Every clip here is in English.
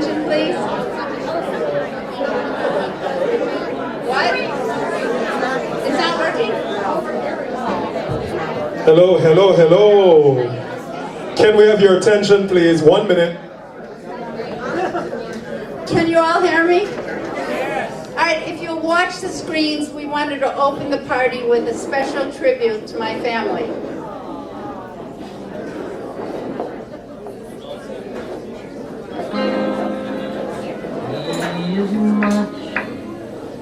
attention, please? What? It's not working? Hello, hello, hello. Can we have your attention, please? 1 minute. Can you all hear me? All right, if you'll watch the screens, we wanted to open the party with a special tribute to my family. He isn't much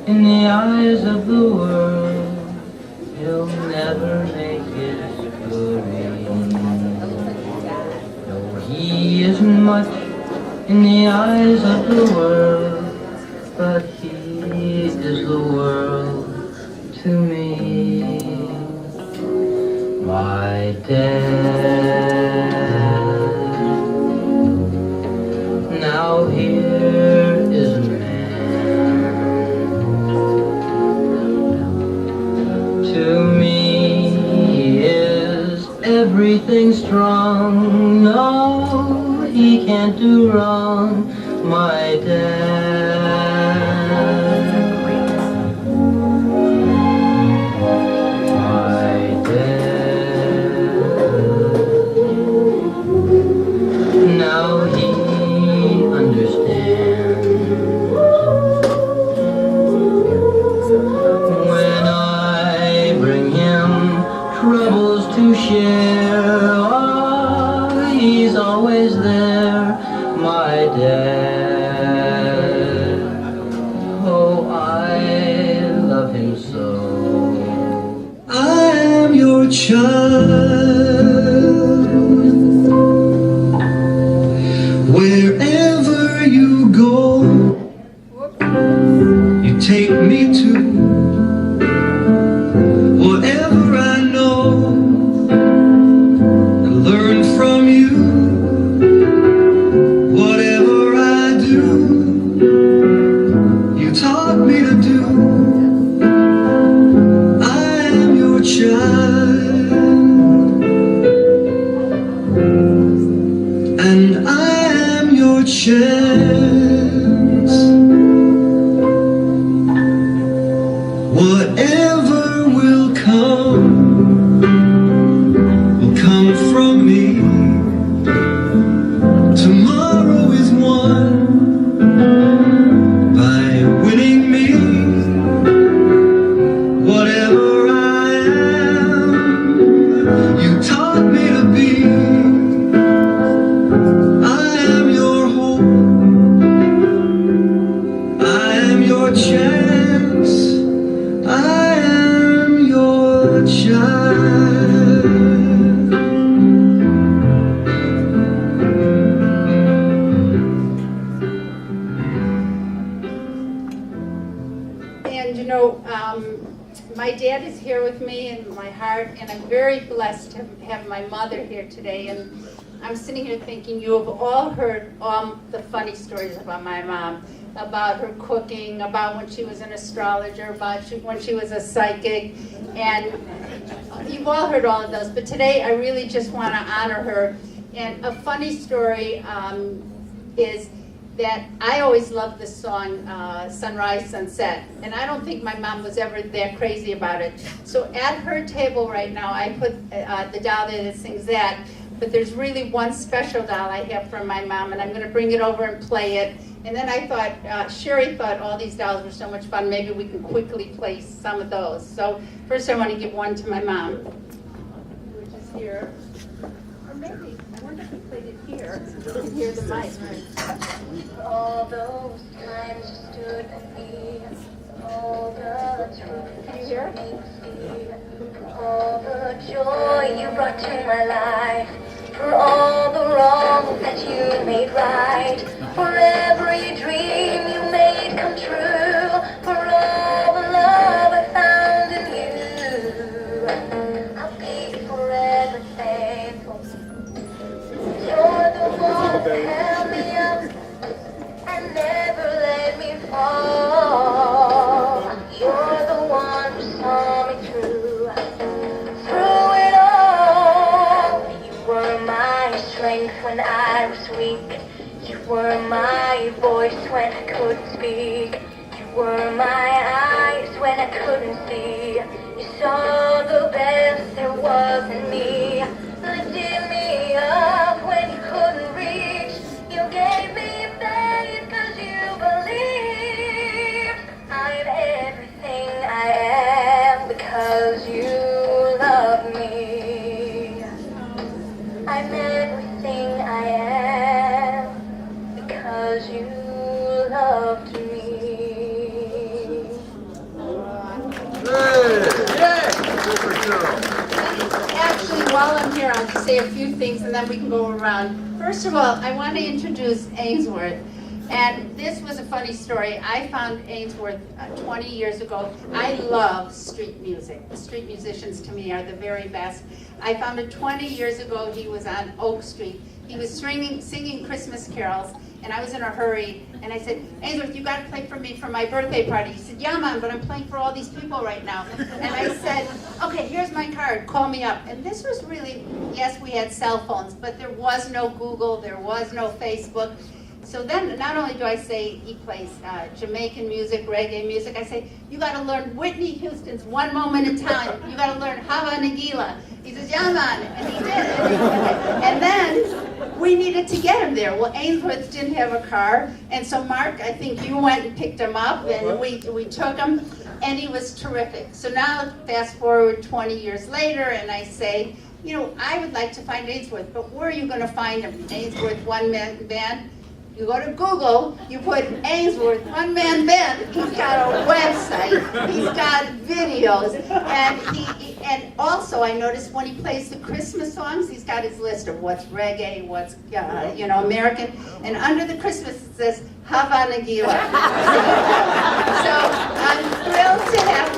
in the eyes of the world. He'll never make his story. No, he isn't much in the eyes of the world, but he is the world to me. My dad. Now here is a man. To me he is everything strong. No, he can't do wrong. My dad. My dad. Now he understands. When I bring him troubles to share, oh, he's always there, my dad. Oh, I love him so. I am your child. Wherever you go, you take me to. Whatever I know, I learn from you. Whatever I do, you taught me to do. I am your child, and I am your chance. Whatever will come from me. Tomorrow is won by winning me. Whatever I am, you taught me to be. I am your hope. I am your chance. I am your child. And you know, my dad is here with me in my heart, and I'm very blessed to have my mother here today. And I'm sitting here thinking, you have all heard all the funny stories about my mom, about her cooking, about when she was an astrologer, about when she was a psychic, and you've all heard all of those. But today, I really just want to honor her. And a funny story is that I always loved this song, Sunrise, Sunset, and I don't think my mom was ever that crazy about it. So at her table right now, I put the doll there that sings that, but there's really one special doll I have from my mom, and I'm going to bring it over and play it. And then I thought, Sherry thought all these dolls were so much fun, maybe we can quickly play some of those. So first I want to give one to my mom, which is here. Or maybe, I wonder if we played it here, so we can hear the mic. All those times you stood with me, all the truth Can you hear it? all the joy you brought to my life, for all the wrong that you made right, for every dream you made come true, for all the love I found in you. I'll be forever thankful. You're the one that held me up and never let me fall. You're the one who saw me through it all. You were my strength when I was weak. You were my voice when I couldn't speak. You were my eyes when I couldn't see. You saw the best there was in me. Lifted me up when you couldn't reach. You gave me faith 'cause you believed. I'm everything I am because you love me. I'm everything I am because you loved me. Actually, while I'm here, I'll just say a few things and then we can go around. First of all, I want to introduce Ainsworth. And this was a funny story. I found Ainsworth 20 years ago. I love street music. Street musicians to me are the very best. I found it 20 years ago. He was on Oak Street. He was singing Christmas carols, and I was in a hurry. And I said, Ainsworth, you got to play for me for my birthday party. He said, yeah, Mom, but I'm playing for all these people right now. And I said, okay, here's my card. Call me up. And this was really, yes, we had cell phones, but there was no Google. There was no Facebook. So then, not only do I say he plays Jamaican music, reggae music, I say, you got to learn Whitney Houston's One Moment in Time. You got to learn Hava Nagila. He says, yeah, man, and he did. And then we needed to get him there. Well, Ainsworth didn't have a car, and so Mark, I think you went and picked him up, and we took him, and he was terrific. So now, fast forward 20 years later, and I say, you know, I would like to find Ainsworth, but where are you going to find him? Ainsworth one-man band? You go to Google, you put Ainsworth one-man band, he's got a website, he's got videos, and also I noticed when he plays the Christmas songs, he's got his list of what's reggae, what's American, and under the Christmas it says Hava Nagila. So I'm thrilled to have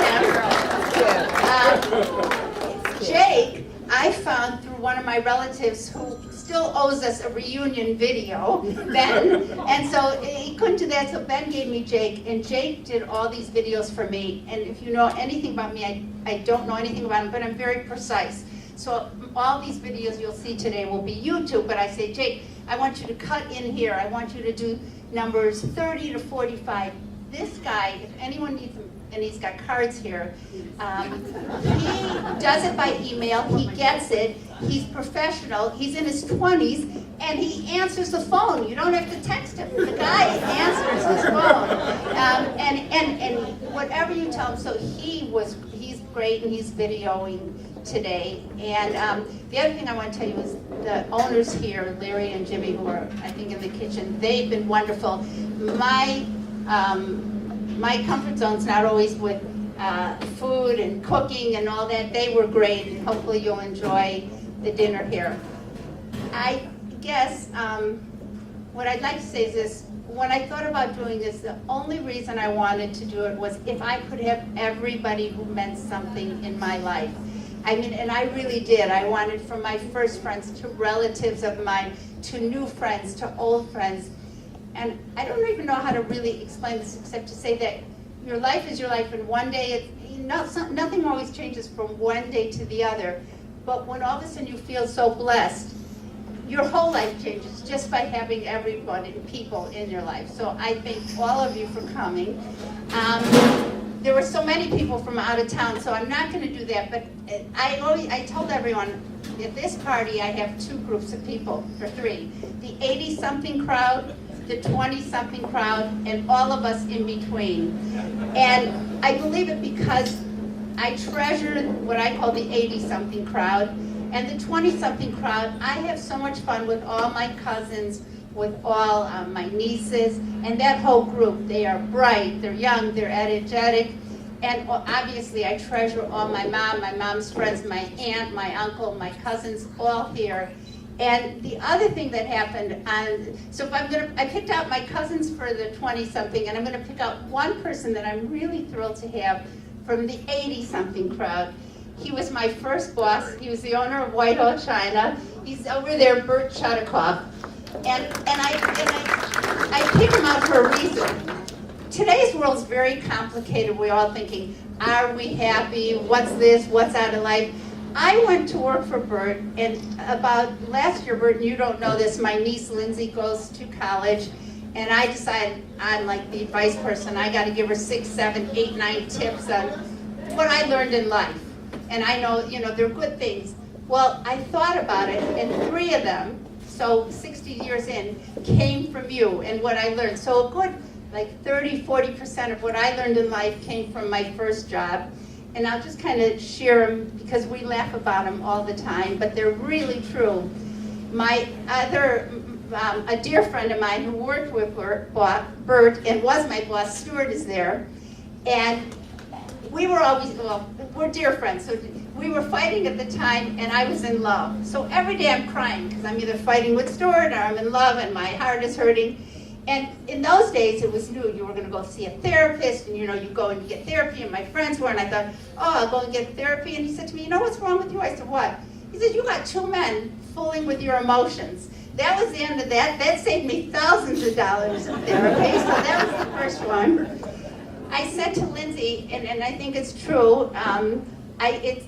him. Jake, I found through one of my relatives who still owes us a reunion video, Ben, and so he couldn't do that, so Ben gave me Jake, and Jake did all these videos for me, and if you know anything about me, I don't know anything about him, but I'm very precise. So all these videos you'll see today will be YouTube, but I say, Jake, I want you to cut in here, I want you to do numbers 30 to 45. This guy, if anyone needs him, and he's got cards here. He does it by email, he gets it, he's professional, he's in his 20s, and he answers the phone. You don't have to text him. The guy answers his phone. And whatever you tell him, so he's great, and he's videoing today. And the other thing I want to tell you is the owners here, Larry and Jimmy, who are, I think, in the kitchen, they've been wonderful. My comfort zone's not always with food and cooking and all that. They were great, and hopefully you'll enjoy the dinner here. I guess what I'd like to say is this. When I thought about doing this, the only reason I wanted to do it was if I could have everybody who meant something in my life. I mean, and I really did. I wanted from my first friends to relatives of mine, to new friends, to old friends. And I don't even know how to really explain this except to say that your life is your life, and one day, nothing always changes from one day to the other. But when all of a sudden you feel so blessed, your whole life changes just by having everybody, people in your life. So I thank all of you for coming. There were so many people from out of town, so I'm not going to do that. But I told everyone, at this party I have two groups of people, or three. The 80-something crowd, the 20-something crowd, and all of us in between. And I believe it because I treasure what I call the 80-something crowd. And the 20-something crowd, I have so much fun with all my cousins, with all my nieces, and that whole group. They are bright, they're young, they're energetic. And obviously I treasure all my mom's friends, my aunt, my uncle, my cousins, all here. And the other thing that happened, so if I picked out my cousins for the 20-something, and I'm going to pick out one person that I'm really thrilled to have from the 80-something crowd. He was my first boss. He was the owner of Whitehall China. He's over there, Bert Chudikoff. And I pick him out for a reason. Today's world is very complicated. We're all thinking, are we happy? What's this? What's out of life? I went to work for Bert, and about last year, Bert, and you don't know this, my niece Lindsay goes to college, and I decided I'm like the advice person. I got to give her 6, 7, 8, 9 tips on what I learned in life. And I know, they're good things. Well, I thought about it, and 3 of them, so 60 years in, came from you and what I learned. So a good, like 30, 40% of what I learned in life came from my first job. And I'll just kind of share them because we laugh about them all the time, but they're really true. My other, a dear friend of mine who worked with Bert and was my boss, Stuart, is there. And we were always, we're dear friends, so we were fighting at the time, and I was in love. So every day I'm crying because I'm either fighting with Stuart or I'm in love and my heart is hurting. And in those days, it was new. You were going to go see a therapist, and you go and you get therapy, and my friends were, and I thought, oh, I'll go and get therapy. And he said to me, you know what's wrong with you? I said, what? He said, you got 2 men fooling with your emotions. That was the end of that. That saved me thousands of dollars in therapy, so that was the first one. I said to Lindsay, and I think it's true,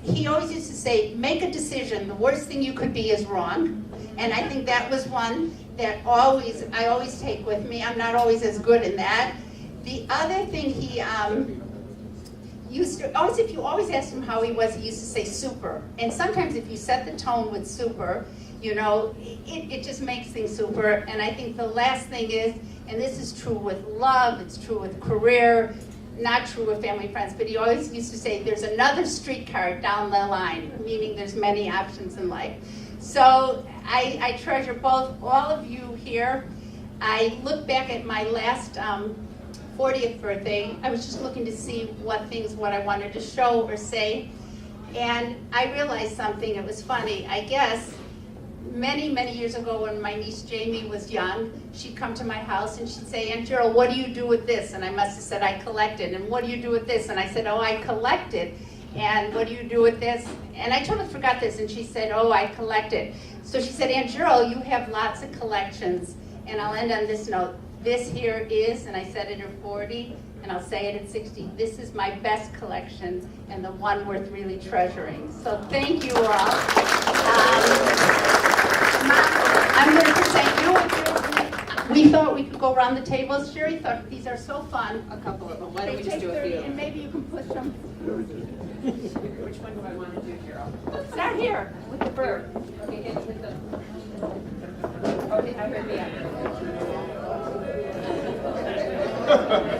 he always used to say, make a decision. The worst thing you could be is wrong. And I think that was one that I always take with me. I'm not always as good in that. The other thing he used to, if you always asked him how he was, he used to say super. And sometimes if you set the tone with super, it just makes things super. And I think the last thing is, and this is true with love, it's true with career, not true with family and friends, but he always used to say, there's another streetcar down the line, meaning there's many options in life. So I treasure all of you here. I look back at my last 40th birthday. I was just looking to see what I wanted to show or say. And I realized something. It was funny. I guess many, many years ago when my niece Jamie was young, she'd come to my house and she'd say, Aunt Geryl, what do you do with this? And I must have said, I collect it. And what do you do with this? And I said, oh, I collect it. And what do you do with this? And I totally forgot this, and she said, oh, I collect it. So she said, Aunt Geryl, you have lots of collections. And I'll end on this note. This here is, and I said it at 40, and I'll say it at 60, this is my best collection and the one worth really treasuring. So thank you all. I'm going to present you with, we thought we could go around the tables. Sherry thought these are so fun. A couple of them. Why don't we just do a few? And maybe you can push them. Which one do I want to do, Geryl? Start here with the bird. Okay, hit with the. Okay, I heard the other.